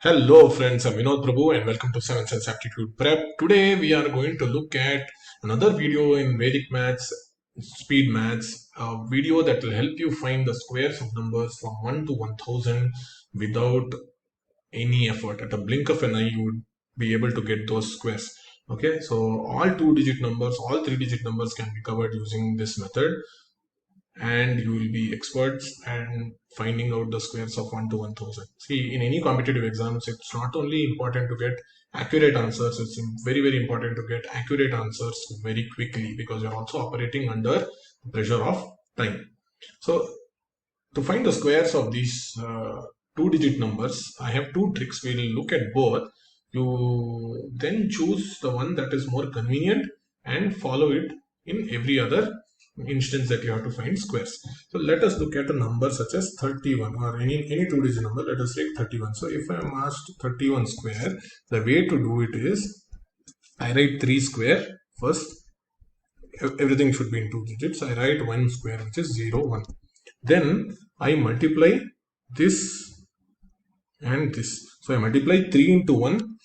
Hello friends, I'm Vinod Prabhu and welcome to 7 Sense Aptitude Prep. Today we are going to look at another video in Vedic Maths, Speed Maths, a video that will help you find the squares of numbers from 1 to 1000 without any effort. At a blink of an eye, you would be able to get those squares. Okay, so all 2-digit numbers, all 3-digit numbers can be covered using this method, and you will be experts and finding out the squares of 1 to 1000. See, in any competitive exams, it's not only important to get accurate answers, it's very important to get accurate answers very quickly, because you're also operating under pressure of time. So to find the squares of these 2-digit numbers, I have two tricks. We'll look at both. You then choose the one that is more convenient and follow it in every other instance that you have to find squares. So let us look at a number such as 31, or any 2-digit number. Let us take 31. So if I am asked 31 square, the way to do it is I write 3 square first. Everything should be in 2 digits. I write 1 square, which is 0, 1. Then I multiply this and this. So I multiply 3 into 1,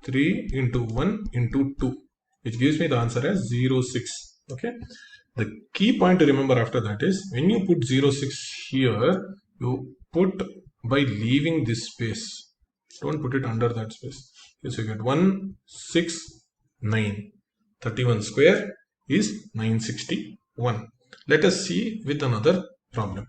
3 into 1 into 2, which gives me the answer as 0, 6. Okay. The key point to remember after that is when you put 0, 6 here, you put by leaving this space. Don't put it under that space. Okay, so you get 1, 6, 9. 31 square is 961. Let us see with another problem.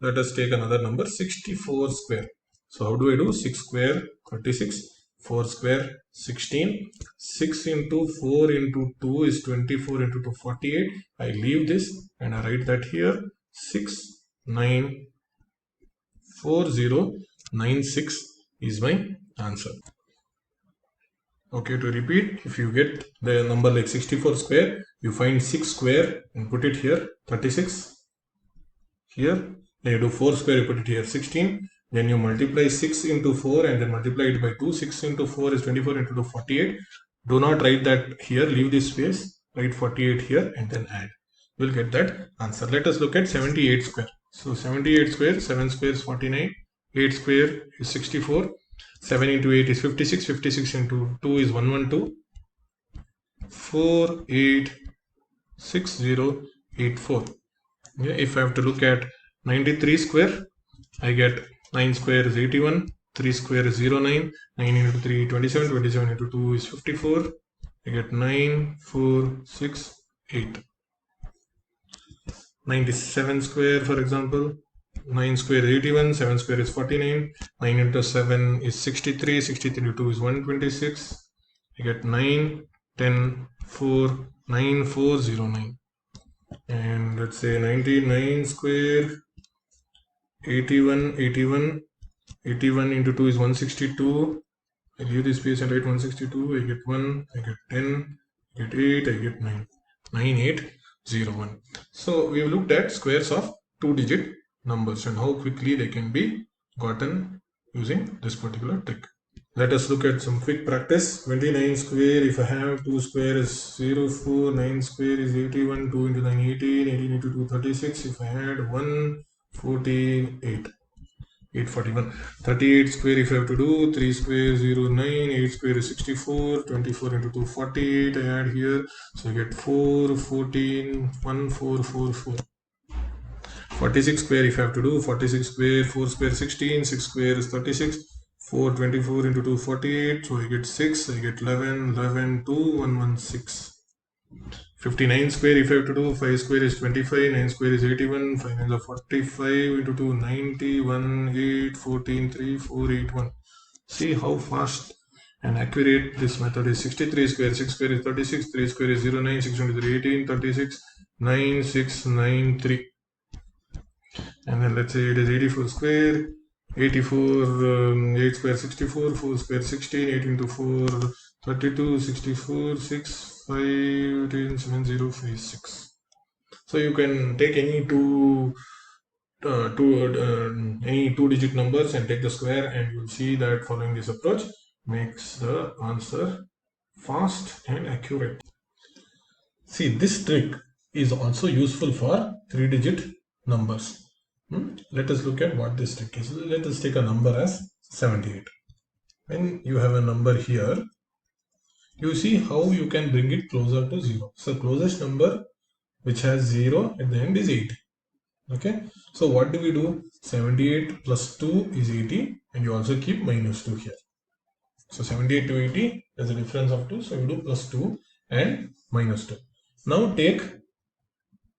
Let us take another number, 64 square. So how do I do? 6 square 36, 4 square 16, 6 into 4 into 2 is 24 into 2 48. I leave this and I write that here, 694096 is my answer. Okay, to repeat, if you get the number like 64 square, you find 6 square and put it here, 36 here, then you do 4 square, you put it here, 16, then you multiply 6 into 4 and then multiply it by 2. 6 into 4 is 24 into 2, 48. Do not write that here, leave this space, write 48 here and then add. We'll get that answer. Let us look at 78 square. So 78 square, 7 square is 49, 8 square is 64, 7 into 8 is 56, 56 into 2 is 112, 486084. Yeah, if I have to look at 93 square, I get 9 square is 81, 3 square is 09, 9 into 3 27, 27 into 2 is 54, I get 9468. 97 square, for example, 9 square is 81, 7 square is 49, 9 into 7 is 63, 63 into 2 is 126, I get 9, 10, 4, 9409. And let's say 99 square, 81, 81, 81 into 2 is 162. I leave this space and write 162. I get 1, I get 10, I get 8, I get 9. 9801. So we have looked at squares of 2-digit numbers and how quickly they can be gotten using this particular trick. Let us look at some quick practice. 29 square, if I have 2 square is 0, 4, 9 square is 81, 2 into 9, 18, 18 into 2, 36. If I add 1, 14, 8. 841. 38 square if I have to do, 3 square 0, 9, 8 square is 64, 24 into 2, 48. I add here, so I get 4, 14, 1, 4, 4, 4. 46 square if I have to do, 46 square, 4 square 16, 6 square is 36, 4, 24 into 2, 48, so I get 6, I get 11, 11, 2, 1, 1, 6. 59 square if I have to do, 5 square is 25, 9 square is 81, 5 9s are 45 into 2, 90, 1, 8, 14, 3, 4, 8, 1. See how fast and accurate this method is. 63 square, 6 square is 36, 3 square is 0, 9, 6 into 3, 18, 36, 9, 6, 9, 3. And then let's say it is 84 square, 84, 8 square 64, 4 square 16, 8 into 4, 32, 64, 6, 5, 10, 7, 0, 5, 6. So you can take any any 2-digit numbers and take the square, and you'll see that following this approach makes the answer fast and accurate. See, this trick is also useful for 3-digit numbers. Let us look at what this trick is. Let us take a number as 78. when you have a number here, you see how you can bring it closer to 0. So closest number which has 0 at the end is 80. Okay, so what do we do? 78 plus 2 is 80, and you also keep minus 2 here. So 78 to 80, there's a difference of 2, so you do plus 2 and minus 2. Now take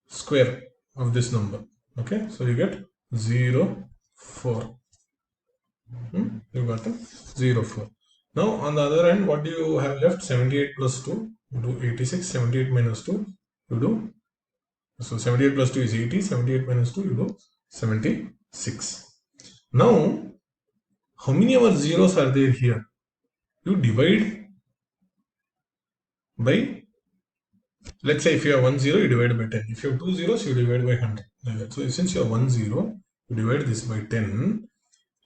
square of this number. Okay, so you get 0, 4. You got the 0, 4. Now on the other end, what do you have left? 78 plus 2, you do 86. 78 minus 2, you do, so 78 plus 2 is 80. 78 minus 2, you do 76. Now, how many of our zeros are there here? You divide by, let's say if you have 1 0, you divide by 10. If you have 2 zeros, you divide by 100. Like that. So since you have 1 0, you divide this by 10.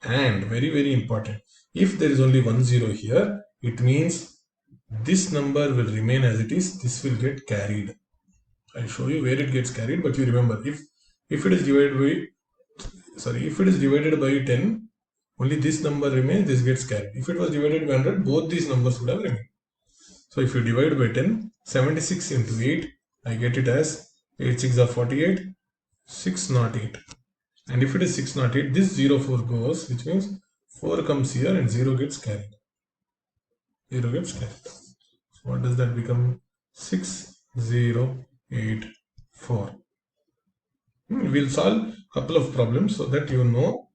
And very, very important, if there is only 1 0 here, it means this number will remain as it is. This will get carried. I'll show you where it gets carried, but you remember, if it is divided by 10, only this number remains, this gets carried. If it was divided by 100, both these numbers would have remained. So if you divide by 10, 76 into 8, I get it as 8 6 are 48, 608. And if it is 608, this 04 goes, which means 4 comes here and 0 gets carried. 0 gets carried. So what does that become? 6084. We'll solve a couple of problems so that you know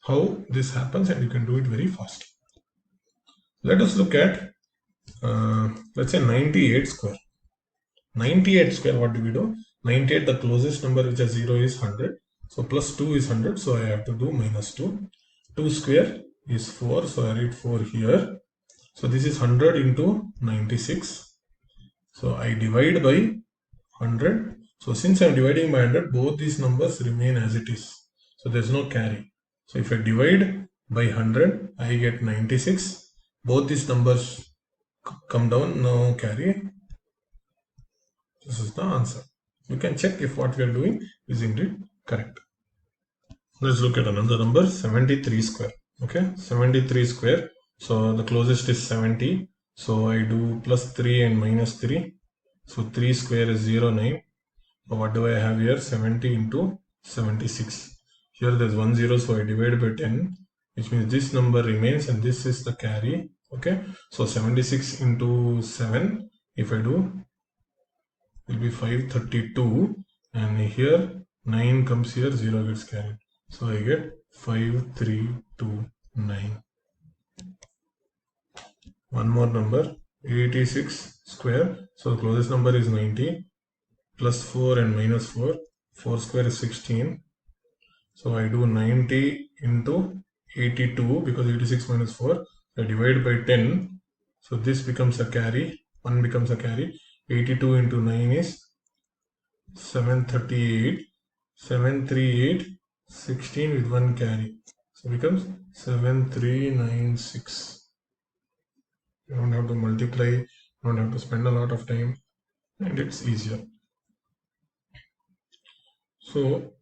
how this happens and you can do it very fast. Let us look at, let's say 98 square. 98 square, what do we do? 98, the closest number which has 0 is 100. So plus 2 is 100, so I have to do minus 2. 2 square is 4, so I write 4 here. So this is 100 into 96. So I divide by 100. So since I am dividing by 100, both these numbers remain as it is. So there is no carry. So if I divide by 100, I get 96. Both these numbers come down, no carry. This is the answer. You can check if what we are doing is indeed correct. Let's look at another number, 73 square. Okay, 73 square. So the closest is 70. So I do plus 3 and minus 3. So 3 square is 0, 9. So what do I have here? 70 into 76. Here there's 1 0, so I divide by 10, which means this number remains and this is the carry. Okay, so 76 into 7, if I do, will be 532, and here 9 comes here, 0 gets carried. So I get 5329. One more number, 86 square. So the closest number is 90. Plus 4 and minus 4. 4 square is 16. So I do 90 into 82 because 86 minus 4. I divide by 10. So this becomes a carry. 1 becomes a carry. 82 into 9 is 738. 738, 16 with 1 carry. So it becomes 7396. You don't have to multiply. You don't have to spend a lot of time. And it's easier. So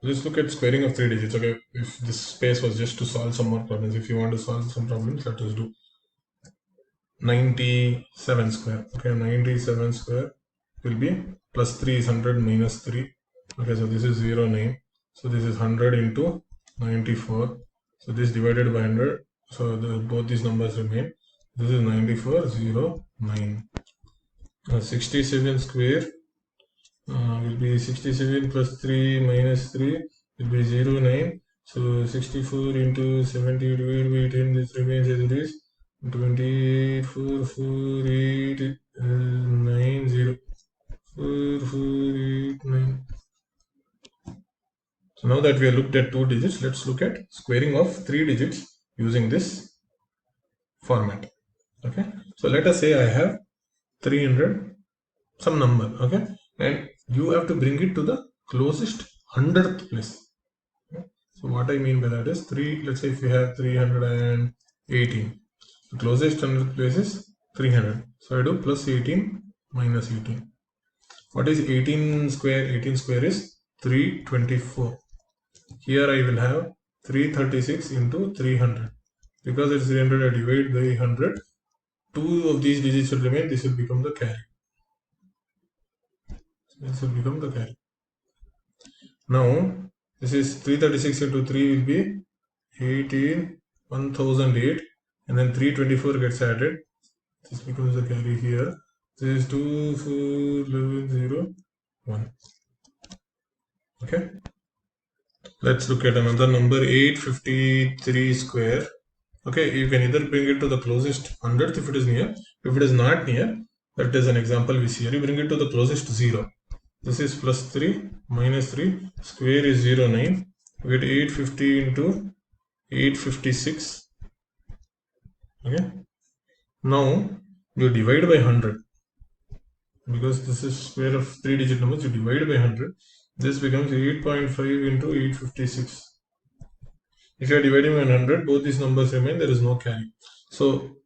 let's look at squaring of 3 digits. Okay, if this space was just to solve some more problems, if you want to solve some problems, let us do 97 square. Okay, 97 square will be plus 3 is 100 minus 3. Okay, so this is 0, 9. So this is 100 into 94. So this divided by 100. So both these numbers remain. This is 94, 0, 9. 67 square will be 67 plus 3 minus 3 will be 0, 9. So 64 into 70 divided by 10, this remains as it is. 24, 4, 8, 9, 0. 4, 4, 8, 9. So now that we have looked at 2 digits, let's look at squaring of 3 digits using this format. Okay, so let us say I have 300 some number. Okay, and you have to bring it to the closest 100th place. Okay? So what I mean by that is let's say if we have 318, the closest 100th place is 300. So I do plus 18 minus 18. What is 18 square? 18 square is 324. Here I will have 336 into 300, because it's 300, I divide by 100. 2 of these digits will remain. This will become the carry. This will become the carry. Now, this is 336 into 3 will be 18, 1008, and then 324 gets added. This becomes the carry here. This is 2, 4, 11, 0, 1. Okay. Let's look at another number, 853 square. Okay, you can either bring it to the closest hundredth if it is near. If it is not near, that is an example we see here. You bring it to the closest 0. This is plus 3 minus 3. Square is 0, 9. We get 850 into 856. Okay. Now you divide by 100. Because this is square of 3-digit numbers, you divide by 100. This becomes 8.5 into 856. If you are dividing by 100, both these numbers remain, there is no carry. So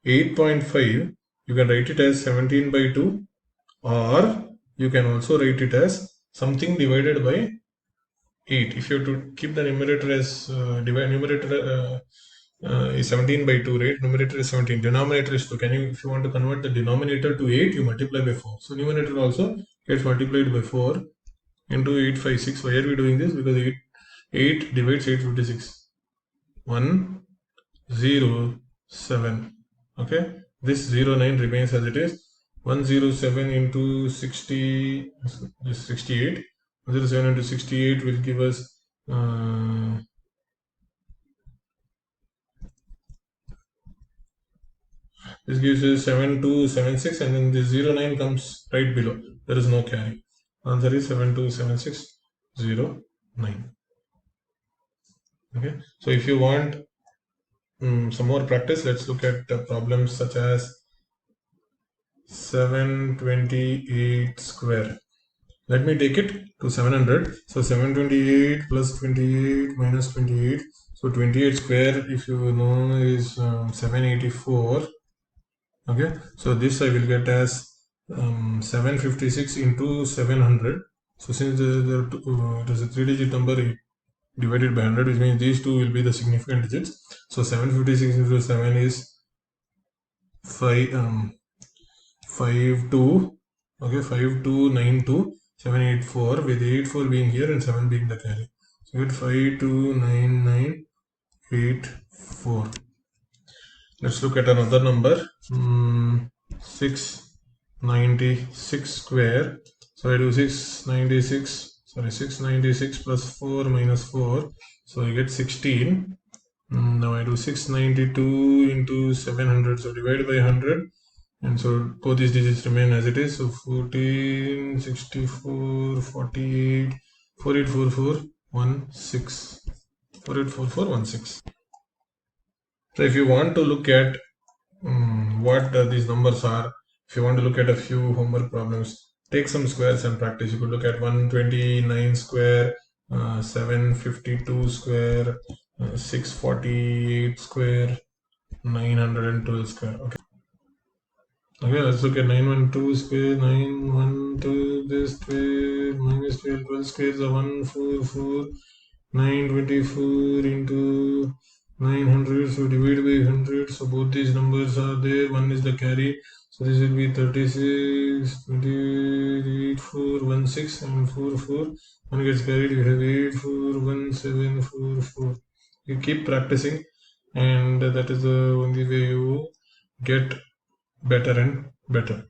8.5, you can write it as 17 by 2, or you can also write it as something divided by 8. If you have to keep the numerator as numerator is 17 by 2, right? Numerator is 17, denominator is 2. If you want to convert the denominator to 8, you multiply by 4. So numerator also gets multiplied by 4 into 856. Why are we doing this? Because 8 divides 856. 1, 0, 7. Okay, this 09 remains as it is. 107 into 60 is 68. 107 into 68 will give us this gives us 7276, and then this 09 comes right below. There is no carry. Answer is 727609. Okay, so if you want some more practice, let's look at problems such as 728 square. Let me take it to 700. So 728 plus 28 minus 28. So 28 square, if you know, is 784. Okay, so this I will get as 756 into 700. So since it is a 3-digit number divided by 100, which means these two will be the significant digits. So 756 into 7 is 52. Okay, 5292. 784, with 84 being here and 7 being the carry. So you get 529984. Let's look at another number. 696 square. So I do 696 plus 4 minus 4. So I get 16. Now I do 692 into 700. So divide by 100. And so both these digits remain as it is. So 14, 64, 48, 484416. 484416. So if you want to look at what these numbers are, if you want to look at a few homework problems, take some squares and practice. You could look at 129 square, 752 square, 648 square, 912 square. Okay, let's look at 912 square, 912 this square, minus 12, 12 squares are 144, 924 into 900, so divide by 100, so both these numbers are there, one is the carry, so this will be 36, 28, 4, 1, 6, and 4, 4, one gets carried, we have 8, 4, 1, 7, 4, 4. You keep practicing, and that is the only way you get better and better.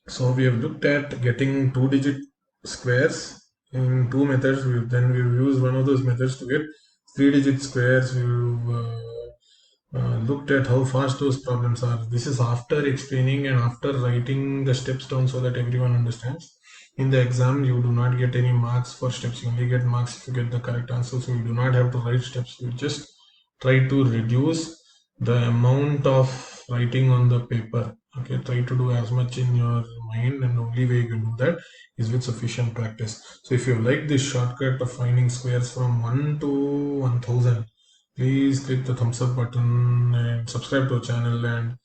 So we have looked at getting 2-digit squares in 2 methods. Then we've used one of those methods to get 3-digit squares. We've looked at how fast those problems are. This is after explaining and after writing the steps down so that everyone understands. In the exam, you do not get any marks for steps. You only get marks if you get the correct answer. So you do not have to write steps. You just try to reduce the amount of writing on the paper. Okay, try to do as much in your mind, and the only way you can do that is with sufficient practice. So if you like this shortcut of finding squares from 1 to 1000, please click the thumbs up button and subscribe to our channel, and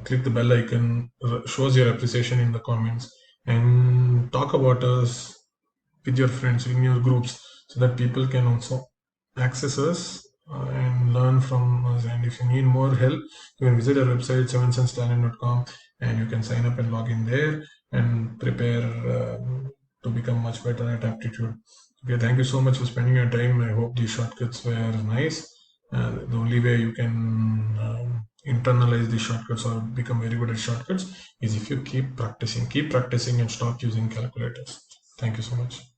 click the bell icon. Shows your appreciation in the comments, and talk about us with your friends in your groups so that people can also access us and learn from us. And if you need more help, you can visit our website 7senstalent.com, and you can sign up and log in there and prepare to become much better at aptitude. Okay, thank you so much for spending your time. I hope these shortcuts were nice. The only way you can internalize these shortcuts or become very good at shortcuts is if you keep practicing and stop using calculators. Thank you so much.